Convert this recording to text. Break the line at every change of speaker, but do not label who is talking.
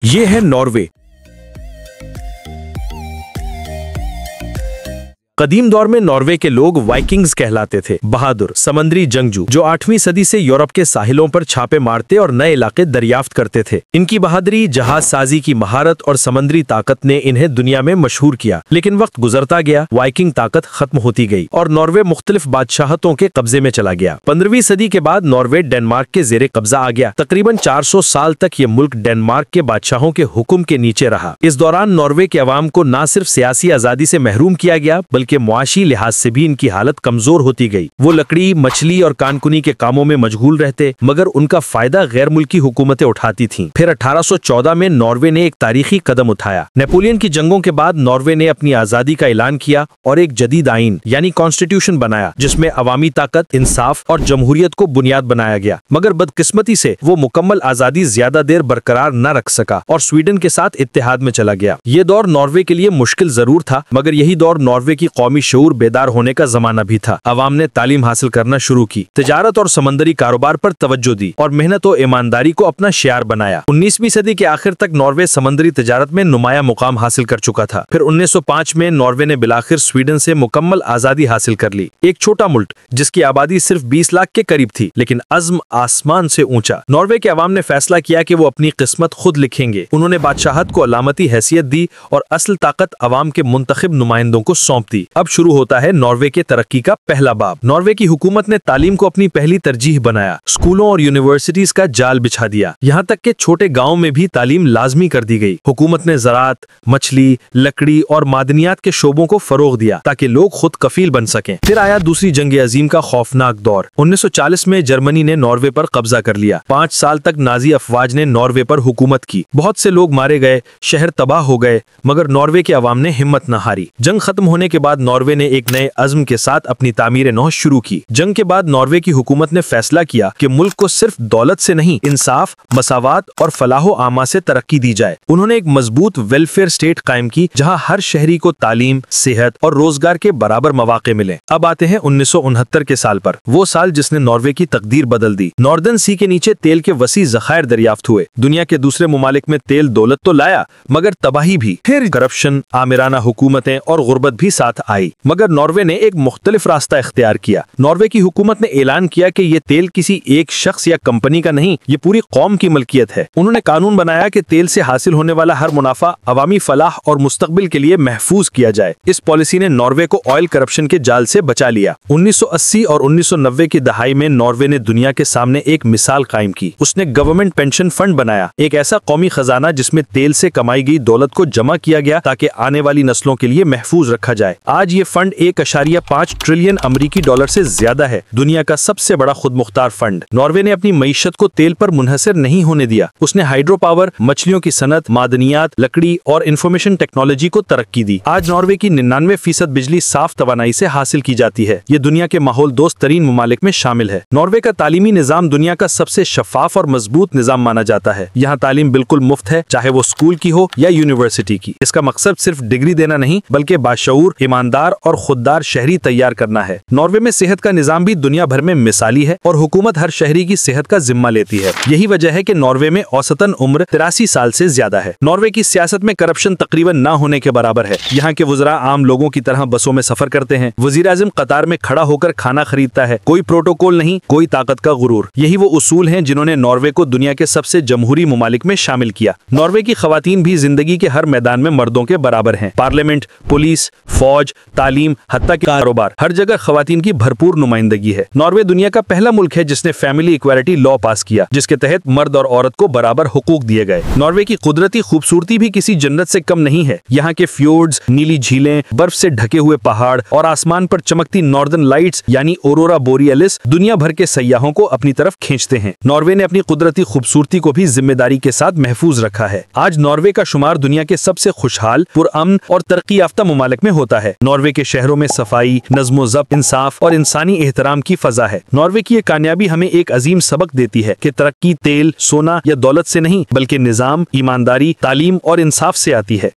ये है नॉर्वे। कदीम दौर में नॉर्वे के लोग वाइकिंग्स कहलाते थे, बहादुर समुद्री जंगजू जो 8वीं सदी से यूरोप के साहिलों पर छापे मारते और नए इलाके दरियाफ्त करते थे। इनकी बहादुरी, जहाज साजी की महारत और समुद्री ताकत ने इन्हें दुनिया में मशहूर किया। लेकिन वक्त गुजरता गया, वाइकिंग ताकत खत्म होती गई और नॉर्वे मुख्तलिफ बादशाहतों के कब्जे में चला गया। 15वीं सदी के बाद नॉर्वे डेनमार्क के जेरे कब्जा आ गया। तकरीबन 400 साल तक ये मुल्क डेनमार्क के बादशाहों के हुक्म के नीचे रहा। इस दौरान नॉर्वे के अवाम को न सिर्फ सियासी आजादी से महरूम किया गया, बल्कि के मुआशी लिहाज से भी इनकी हालत कमजोर होती गई। वो लकड़ी, मछली और कानकुनी के कामों में मशगूल रहते, मगर उनका फायदा गैर मुल्की हुकूमतें उठाती थीं। फिर 1814 में नॉर्वे ने एक तारीखी कदम उठाया। नेपोलियन की जंगों के बाद नॉर्वे ने अपनी आजादी का ऐलान किया और एक जदीद आइन यानी कॉन्स्टिट्यूशन बनाया, जिसमें अवामी ताकत, इंसाफ और जमहूरियत को बुनियाद बनाया गया। मगर बदकिस्मती से वो मुकम्मल आजादी ज्यादा देर बरकरार न रख सका और स्वीडन के साथ इत्तेहाद में चला गया। ये दौर नॉर्वे के लिए मुश्किल जरूर था, मगर यही दौर नॉर्वे की कौमी शऊर बेदार होने का जमाना भी था। अवाम ने तालीम हासिल करना शुरू की, तिजारत और समंदरी कारोबार पर तवज्जो दी और मेहनत और ईमानदारी को अपना शियार बनाया। 19वीं सदी के आखिर तक नॉर्वे समंदरी तिजारत में नुमाया मुकाम हासिल कर चुका था। फिर 1905 में नॉर्वे ने बिलाखिर स्वीडन से मुकम्मल आजादी हासिल कर ली। एक छोटा मुल्क जिसकी आबादी सिर्फ 20 लाख के करीब थी, लेकिन अज़्म आसमान से ऊंचा। नॉर्वे के अवाम ने फैसला किया कि वो अपनी किस्मत खुद लिखेंगे। उन्होंने बादशाहत को अलामती हैसियत दी और असल ताकत अवाम के मुंतखब नुमाइंदों को सौंप दी। अब शुरू होता है नॉर्वे के तरक्की का पहला बाब। नॉर्वे की हुकूमत ने तालीम को अपनी पहली तरजीह बनाया, स्कूलों और यूनिवर्सिटीज का जाल बिछा दिया। यहाँ तक के छोटे गाँव में भी तालीम लाजमी कर दी गई। हुकूमत ने ज़राअत, मछली, लकड़ी और मादनियात के शोबों को फरोग दिया ताकि लोग खुद कफील बन सकें। फिर आया दूसरी जंग अजीम का खौफनाक दौर। 1940 में जर्मनी ने नॉर्वे पर कब्जा कर लिया। 5 साल तक नाजी अफवाज ने नॉर्वे पर हुकूमत की। बहुत से लोग मारे गए, शहर तबाह हो गए, मगर नॉर्वे के अवाम ने हिम्मत न हारी। जंग खत्म होने के बाद नॉर्वे ने एक नए अज़्म के साथ अपनी तामीर नौ शुरू की। जंग के बाद नॉर्वे की हुकूमत ने फैसला किया कि मुल्क को सिर्फ दौलत से नहीं, इंसाफ, मसावात और फलाहो आमा से तरक्की दी जाए। उन्होंने एक मजबूत वेलफेयर स्टेट कायम की, जहां हर शहरी को तालीम, सेहत और रोजगार के बराबर मौके मिले। अब आते हैं 1969 के साल पर, वो साल जिसने नॉर्वे की तकदीर बदल दी। नॉर्दर्न सी के नीचे तेल के वसी ज़खायर दरियाफ्त हुए। दुनिया के दूसरे मुमालिक में तेल दौलत तो लाया, मगर तबाही भी। फिर करप्शन, आमिराना हुकूमतें और गुर्बत भी साथ आई। मगर नॉर्वे ने एक मुख्तलिफ रास्ता इख्तियार किया। नॉर्वे की हुकूमत ने ऐलान किया कि ये तेल किसी एक शख्स या कंपनी का नहीं, ये पूरी कौम की मलकियत है। उन्होंने कानून बनाया कि तेल से हासिल होने वाला हर मुनाफा अवामी फलाह और मुस्तकबिल के लिए महफूज किया जाए। इस पॉलिसी ने नॉर्वे को ऑयल करप्शन के जाल से बचा लिया। 1980 और 1990 की दहाई में नॉर्वे ने दुनिया के सामने एक मिसाल कायम की। उसने गवर्नमेंट पेंशन फंड बनाया, एक ऐसा कौमी खजाना जिसमें तेल से कमाई गई दौलत को जमा किया गया ताकि आने वाली नस्लों के लिए महफूज रखा जाए। आज ये फंड 1.5 ट्रिलियन अमेरिकी डॉलर से ज्यादा है, दुनिया का सबसे बड़ा खुद मुख्तार फंड। नॉर्वे ने अपनी मईशत को तेल पर मुनहसर नहीं होने दिया। उसने हाइड्रो पावर, मछलियों की सनत, मादनियात, लकड़ी और इंफॉर्मेशन टेक्नोलॉजी को तरक्की दी। आज नॉर्वे की 99% बिजली साफ तवानाई से हासिल की जाती है। ये दुनिया के माहौल दोस्त तरीन मुमालिक में शामिल है। नॉर्वे का तालीमी निजाम दुनिया का सबसे शफाफ और मजबूत निजाम माना जाता है। यहाँ तालीम बिल्कुल मुफ्त है, चाहे वो स्कूल की हो या यूनिवर्सिटी की। इसका मकसद सिर्फ डिग्री देना नहीं, बल्कि बाशऊर, ईमानदार और खुददार शहरी तैयार करना है। नॉर्वे में सेहत का निजाम भी दुनिया भर में मिसाली है और हुकूमत हर शहरी की सेहत का जिम्मा लेती है। यही वजह है कि नॉर्वे में औसतन उम्र 83 साल से ज्यादा है। नॉर्वे की सियासत में करप्शन तकरीबन ना होने के बराबर है। यहाँ के वज़रा आम लोगों की तरह बसों में सफर करते हैं। वज़ीर-ए-आज़म कतार में खड़ा होकर खाना खरीदता है। कोई प्रोटोकॉल नहीं, कोई ताकत का गुरूर। यही वो उसूल हैं जिन्होंने नॉर्वे को दुनिया के सबसे जमहूरी मुमालिक में शामिल किया। नॉर्वे की खवातीन भी जिंदगी के हर मैदान में मर्दों के बराबर हैं। पार्लियामेंट, पुलिस, फौज, तालीम, हत्ता के कारोबार, हर जगह खवातीन की भरपूर नुमाइंदगी है। नॉर्वे दुनिया का पहला मुल्क है जिसने फैमिली इक्वालिटी लॉ पास किया, जिसके तहत मर्द और औरत को बराबर हुकूक दिए गए। नॉर्वे की कुदरती खूबसूरती भी किसी जन्नत से कम नहीं है। यहाँ के फ्योर्ड्स, नीली झीलें, बर्फ से ढके हुए पहाड़ और आसमान पर चमकती नॉर्दर्न लाइट्स यानी ऑरोरा बोरियलिस दुनिया भर के सयाहों को अपनी तरफ खींचते हैं। नॉर्वे ने अपनी कुदरती खूबसूरती को भी जिम्मेदारी के साथ महफूज रखा है। आज नॉर्वे का शुमार दुनिया के सबसे खुशहाल, पुरअमन और तरक्की याफ्ता मुमालिक में होता है। नॉर्वे के शहरों में सफाई, नज़्म ज़ब्त, इंसाफ और इंसानी एहतराम की फजा है। नॉर्वे की ये कामयाबी हमें एक अजीम सबक देती है कि तरक्की तेल, सोना या दौलत से नहीं, बल्कि निजाम, ईमानदारी, तालीम और इंसाफ से आती है।